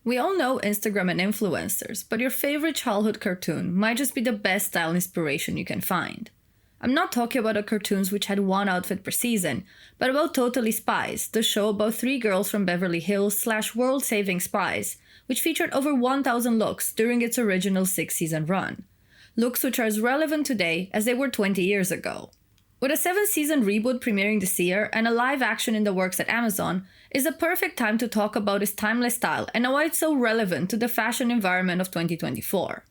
We all know Instagram and influencers, but your favorite childhood cartoon might just be the best style inspiration you can find. I'm not talking about the cartoons which had one outfit per season, but about Totally Spies, the show about three girls from Beverly Hills / world-saving spies, which featured over 1,000 looks during its original 6-season run. Looks which are as relevant today as they were 20 years ago. With a 7-season reboot premiering this year and a live action in the works at Amazon, is the perfect time to talk about its timeless style and why it's so relevant to the fashion environment of 2024.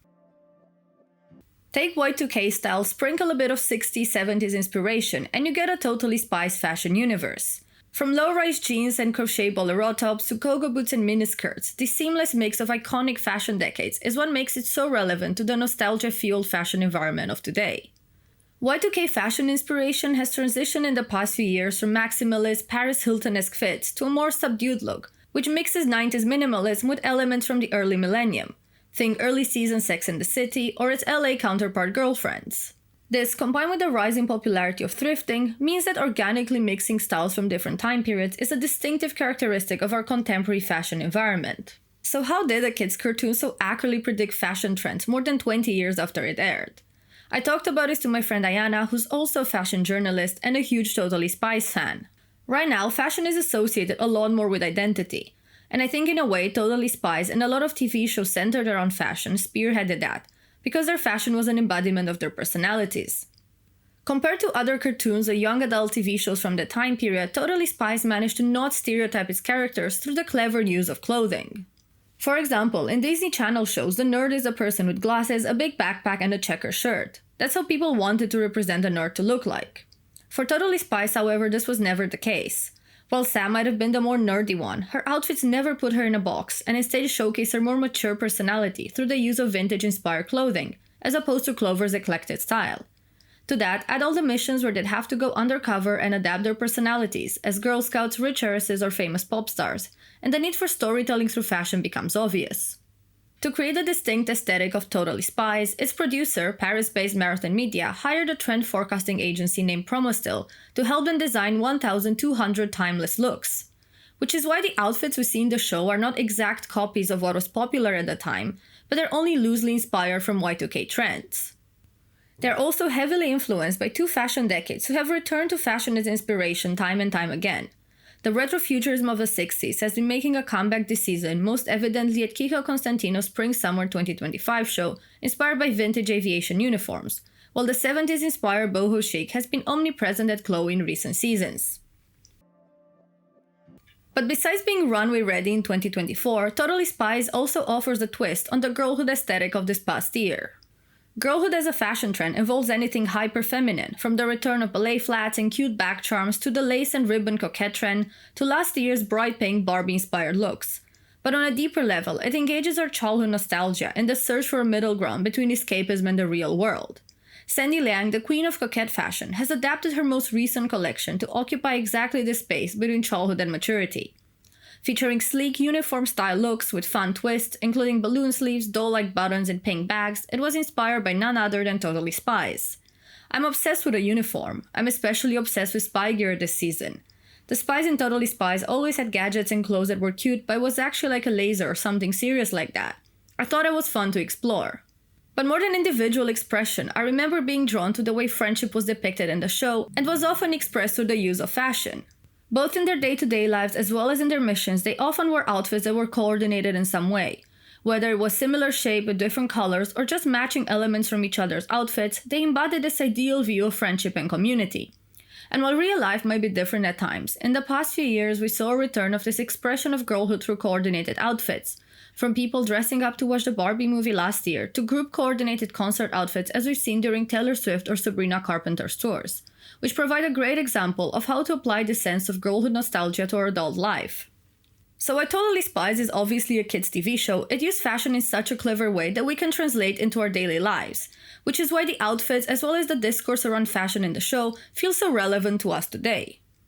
Take y2k style, sprinkle a bit of 60s, 70s inspiration, and you get a Totally Spies fashion universe. From low-rise jeans and crochet bolero tops to go-go boots and miniskirts, this seamless mix of iconic fashion decades is what makes it so relevant to the nostalgia-fueled fashion environment of today. Y2k fashion inspiration has transitioned in the past few years from maximalist, Paris Hilton-esque fits to a more subdued look, which mixes 90s minimalism with elements from the early millennium. Think early season Sex and the City or its LA counterpart Girlfriends. This, combined with the rising popularity of thrifting, means that organically mixing styles from different time periods is a distinctive characteristic of our contemporary fashion environment. So how did a kids' cartoon so accurately predict fashion trends more than 20 years after it aired? I talked about this to my friend Diana, who's also a fashion journalist and a huge Totally Spies fan. Right now, fashion is associated a lot more with identity. And I think in a way, Totally Spies and a lot of TV shows centered around fashion spearheaded that, because their fashion was an embodiment of their personalities. Compared to other cartoons or young adult TV shows from the time period, Totally Spies managed to not stereotype its characters through the clever use of clothing. For example, in Disney Channel shows, the nerd is a person with glasses, a big backpack, and a checker shirt. That's how people wanted to represent a nerd to look like. For Totally Spies, however, this was never the case. While Sam might have been the more nerdy one, her outfits never put her in a box and instead showcase her more mature personality through the use of vintage-inspired clothing, as opposed to Clover's eclectic style. To that, add all the missions where they'd have to go undercover and adapt their personalities as Girl Scouts, rich heiresses, or famous pop stars, and the need for storytelling through fashion becomes obvious. To create the distinct aesthetic of Totally Spies, its producer, Paris-based Marathon Media, hired a trend forecasting agency named Promostill to help them design 1,200 timeless looks. Which is why the outfits we see in the show are not exact copies of what was popular at the time, but they're only loosely inspired from Y2K trends. They're also heavily influenced by two fashion decades who have returned to fashion as inspiration time and time again. The retrofuturism of the 60s has been making a comeback this season, most evidently at Kiko Constantino's Spring-Summer 2025 show, inspired by vintage aviation uniforms, while the 70s-inspired boho chic has been omnipresent at Chloe in recent seasons. But besides being runway-ready in 2024, Totally Spies also offers a twist on the girlhood aesthetic of this past year. Girlhood as a fashion trend involves anything hyper-feminine, from the return of ballet flats and cute back charms to the lace and ribbon coquette trend to last year's bright pink Barbie-inspired looks. But on a deeper level, it engages our childhood nostalgia and the search for a middle ground between escapism and the real world. Sandy Liang, the queen of coquette fashion, has adapted her most recent collection to occupy exactly this space between childhood and maturity. Featuring sleek uniform-style looks with fun twists, including balloon sleeves, doll-like buttons, and pink bags, it was inspired by none other than Totally Spies. I'm obsessed with a uniform. I'm especially obsessed with spy gear this season. The spies in Totally Spies always had gadgets and clothes that were cute, but it was actually like a laser or something serious like that. I thought it was fun to explore. But more than individual expression, I remember being drawn to the way friendship was depicted in the show and was often expressed through the use of fashion. Both in their day-to-day lives as well as in their missions, they often wore outfits that were coordinated in some way. Whether it was similar shape with different colors or just matching elements from each other's outfits, they embodied this ideal view of friendship and community. And while real life might be different at times, in the past few years we saw a return of this expression of girlhood through coordinated outfits. From people dressing up to watch the Barbie movie last year, to group-coordinated concert outfits as we've seen during Taylor Swift or Sabrina Carpenter's tours, which provide a great example of how to apply this sense of girlhood nostalgia to our adult life. So while Totally Spies is obviously a kids' TV show, it used fashion in such a clever way that we can translate into our daily lives, which is why the outfits as well as the discourse around fashion in the show feel so relevant to us today.